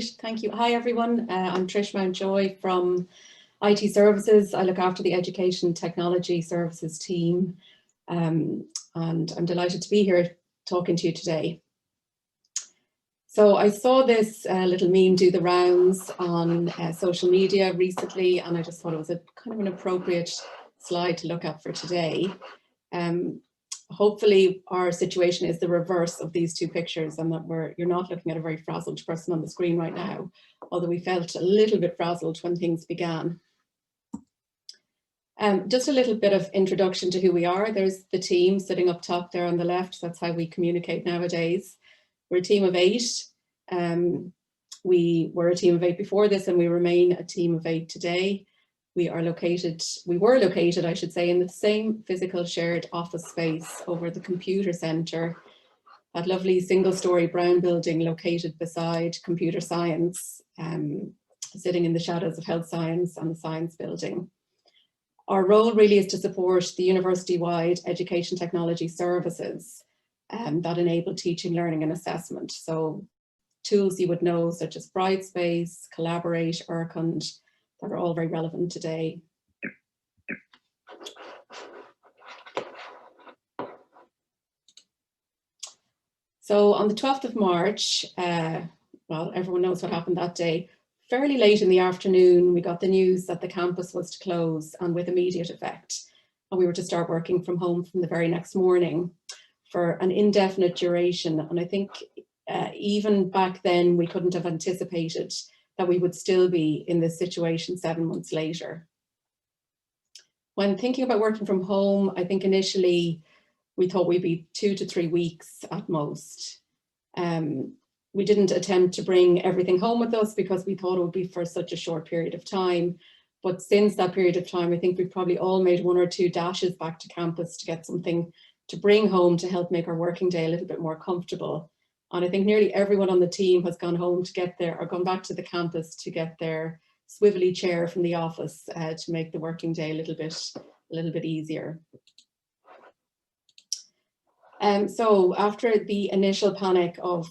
Thank you. Hi, everyone. I'm Trish Mountjoy from IT Services. I look after the Education Technology Services team, and I'm delighted to be here talking to you today. So I saw this little meme do the rounds on social media recently, and I just thought it was a kind of an appropriate slide to look at for today. Hopefully our situation is the reverse of these two pictures, and that you're not looking at a very frazzled person on the screen right now, although we felt a little bit frazzled when things began. Just a little bit of introduction to who we are. There's the team sitting up top there on the left. That's how we communicate nowadays. We're a team of 8. We were a team of 8 before this, and we remain a team of 8 today. We were located, I should say, in the same physical shared office space over the computer centre, that lovely single-storey brown building located beside computer science, sitting in the shadows of health science and the science building. Our role really is to support the university-wide education technology services that enable teaching, learning and assessment. So tools you would know, such as Brightspace, Collaborate, Urkund, that are all very relevant today. So on the 12th of March, well, everyone knows what happened that day. Fairly late in the afternoon, we got the news that the campus was to close, and with immediate effect. And we were to start working from home from the very next morning for an indefinite duration. And I think even back then, we couldn't have anticipated that we would still be in this situation 7 months later. When thinking about working from home, I think initially we thought we'd be 2 to 3 weeks at most. We didn't attempt to bring everything home with us because we thought it would be for such a short period of time. But since that period of time, I think we've probably all made 1 or 2 dashes back to campus to get something to bring home to help make our working day a little bit more comfortable. And I think nearly everyone on the team has gone home to get there, or gone back to the campus to get their swivelly chair from the office to make the working day a little bit easier. So after the initial panic of,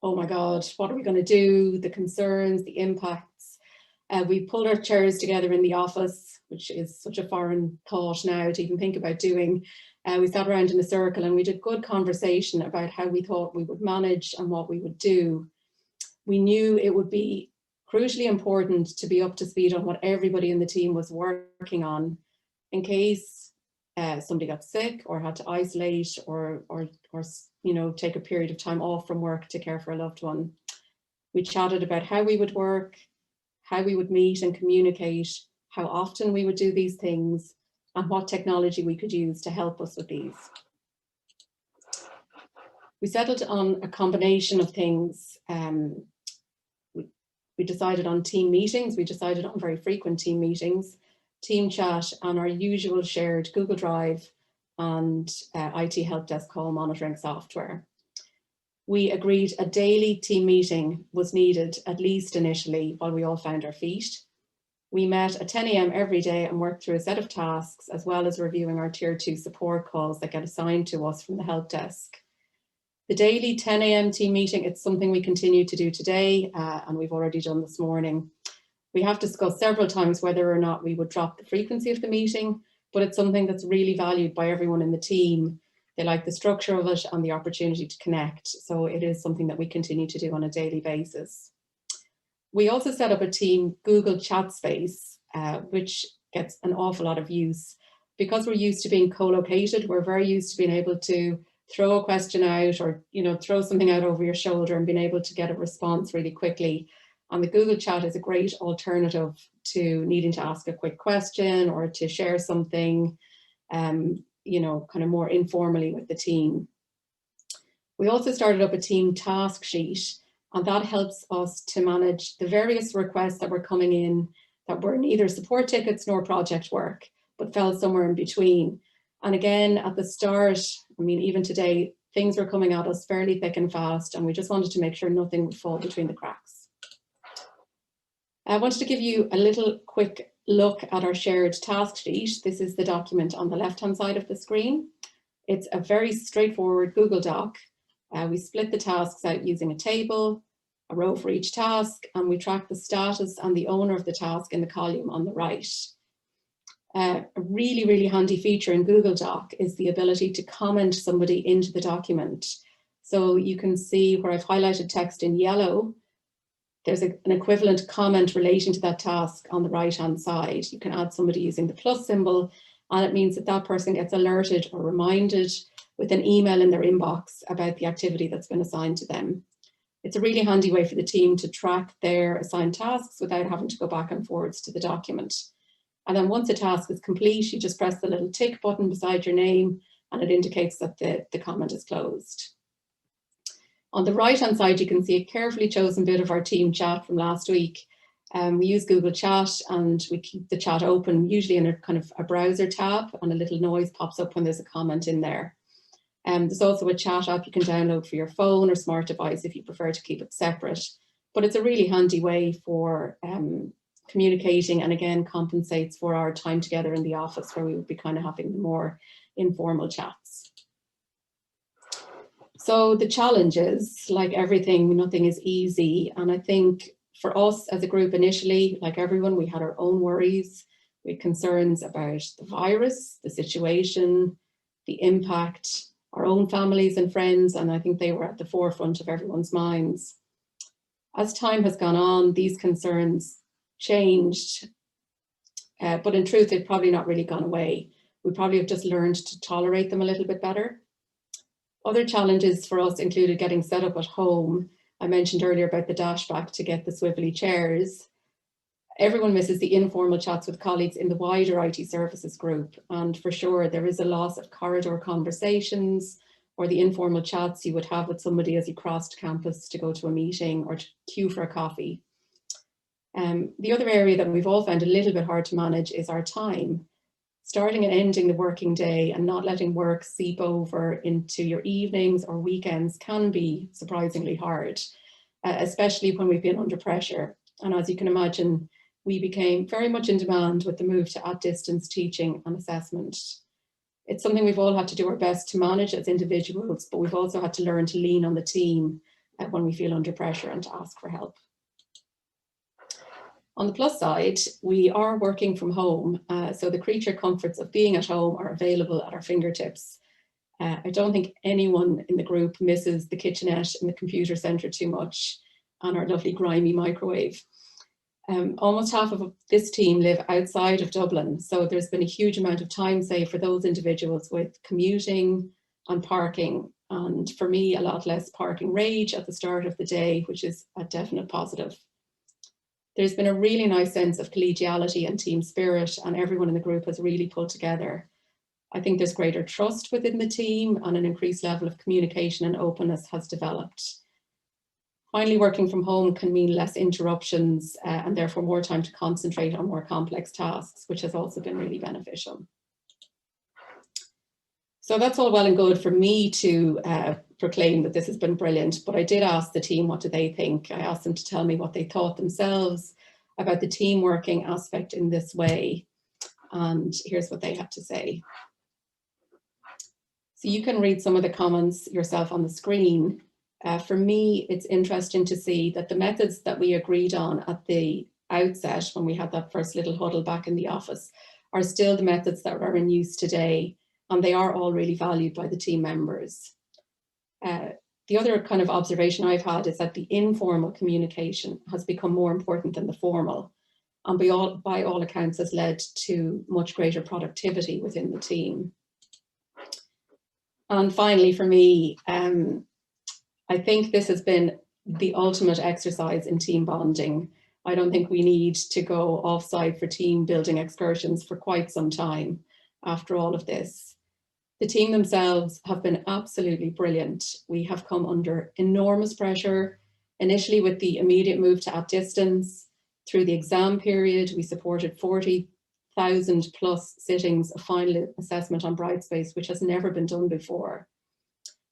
oh my God, what are we going to do? The concerns, the impacts. We pulled our chairs together in the office, which is such a foreign thought now to even think about doing. We sat around in a circle and we did good conversation about how we thought we would manage and what we would do. We knew it would be crucially important to be up to speed on what everybody in the team was working on in case somebody got sick or had to isolate or take a period of time off from work to care for a loved one. We chatted about how we would work, how we would meet and communicate, how often we would do these things, and what technology we could use to help us with these. We settled on a combination of things. We decided on team meetings. We decided on very frequent team meetings, team chat, and our usual shared Google Drive and IT help desk call monitoring software. We agreed a daily team meeting was needed, at least initially, while we all found our feet. We met at 10 a.m. every day and worked through a set of tasks, as well as reviewing our tier 2 support calls that get assigned to us from the help desk. The daily 10 a.m. team meeting, it's something we continue to do today, and we've already done this morning. We have discussed several times whether or not we would drop the frequency of the meeting, but it's something that's really valued by everyone in the team. They like the structure of it and the opportunity to connect. So it is something that we continue to do on a daily basis. We also set up a team Google chat space, which gets an awful lot of use. Because we're used to being co-located, we're very used to being able to throw a question out or throw something out over your shoulder and being able to get a response really quickly. And the Google chat is a great alternative to needing to ask a quick question or to share something, kind of more informally with the team. We also started up a team task sheet, and that helps us to manage the various requests that were coming in that were neither support tickets nor project work, but fell somewhere in between. And again, at the start, even today, things were coming at us fairly thick and fast, and we just wanted to make sure nothing would fall between the cracks. I wanted to give you a little quick look at our shared task sheet. This is the document on the left-hand side of the screen. It's a very straightforward Google Doc. We split the tasks out using a table. a row for each task, and we track the status and the owner of the task in the column on the right. A really, really handy feature in Google Doc is the ability to comment somebody into the document. So you can see where I've highlighted text in yellow, there's an equivalent comment relating to that task on the right-hand side. You can add somebody using the plus symbol, and it means that that person gets alerted or reminded with an email in their inbox about the activity that's been assigned to them. It's a really handy way for the team to track their assigned tasks without having to go back and forwards to the document. And then once a task is complete, you just press the little tick button beside your name, and it indicates that the comment is closed. On the right-hand side, you can see a carefully chosen bit of our team chat from last week. We use Google Chat, and we keep the chat open, usually in a kind of a browser tab, and a little noise pops up when there's a comment in there. There's also a chat app you can download for your phone or smart device if you prefer to keep it separate. But it's a really handy way for communicating, and again compensates for our time together in the office, where we would be kind of having more informal chats. So the challenges, like everything, nothing is easy. And I think for us as a group initially, like everyone, we had our own worries. We had concerns about the virus, the situation, the impact, our own families and friends, and I think they were at the forefront of everyone's minds. As time has gone on, these concerns changed, but in truth, they've probably not really gone away. We probably have just learned to tolerate them a little bit better. Other challenges for us included getting set up at home. I mentioned earlier about the dashback to get the swivelly chairs. Everyone misses the informal chats with colleagues in the wider IT services group. And for sure, there is a loss of corridor conversations or the informal chats you would have with somebody as you crossed campus to go to a meeting or to queue for a coffee. The other area that we've all found a little bit hard to manage is our time. Starting and ending the working day and not letting work seep over into your evenings or weekends can be surprisingly hard, especially when we've been under pressure. And as you can imagine, we became very much in demand with the move to at-distance teaching and assessment. It's something we've all had to do our best to manage as individuals, but we've also had to learn to lean on the team when we feel under pressure and to ask for help. On the plus side, we are working from home, so the creature comforts of being at home are available at our fingertips. I don't think anyone in the group misses the kitchenette and the computer centre too much, and our lovely grimy microwave. Almost half of this team live outside of Dublin, so there's been a huge amount of time saved for those individuals with commuting and parking, and for me, a lot less parking rage at the start of the day, which is a definite positive. There's been a really nice sense of collegiality and team spirit, and everyone in the group has really pulled together. I think there's greater trust within the team, and an increased level of communication and openness has developed. Finally, working from home can mean less interruptions and therefore more time to concentrate on more complex tasks, which has also been really beneficial. So that's all well and good for me to proclaim that this has been brilliant, but I did ask the team what do they think. I asked them to tell me what they thought themselves about the team working aspect in this way. And here's what they had to say. So you can read some of the comments yourself on the screen. For me, it's interesting to see that the methods that we agreed on at the outset when we had that first little huddle back in the office are still the methods that are in use today, and they are all really valued by the team members. The other kind of observation I've had is that the informal communication has become more important than the formal, and by all accounts has led to much greater productivity within the team. And finally, for me, I think this has been the ultimate exercise in team bonding. I don't think we need to go offsite for team building excursions for quite some time after all of this. The team themselves have been absolutely brilliant. We have come under enormous pressure, initially with the immediate move to at distance. Through the exam period, we supported 40,000 plus sittings of final assessment on Brightspace, which has never been done before.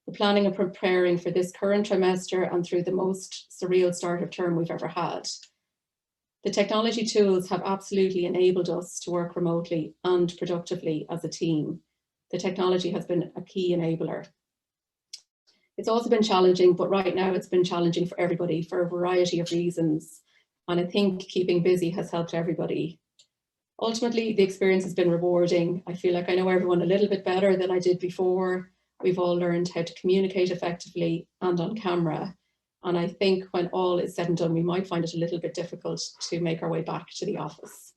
The planning and preparing for this current trimester and through the most surreal start of term we've ever had. The technology tools have absolutely enabled us to work remotely and productively as a team. The technology has been a key enabler. It's also been challenging, but right now it's been challenging for everybody for a variety of reasons. And I think keeping busy has helped everybody. Ultimately, the experience has been rewarding. I feel like I know everyone a little bit better than I did before. We've all learned how to communicate effectively and on camera. And I think when all is said and done, we might find it a little bit difficult to make our way back to the office.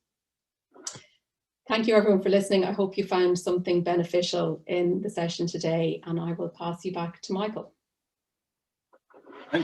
Thank you everyone for listening. I hope you found something beneficial in the session today, and I will pass you back to Michael.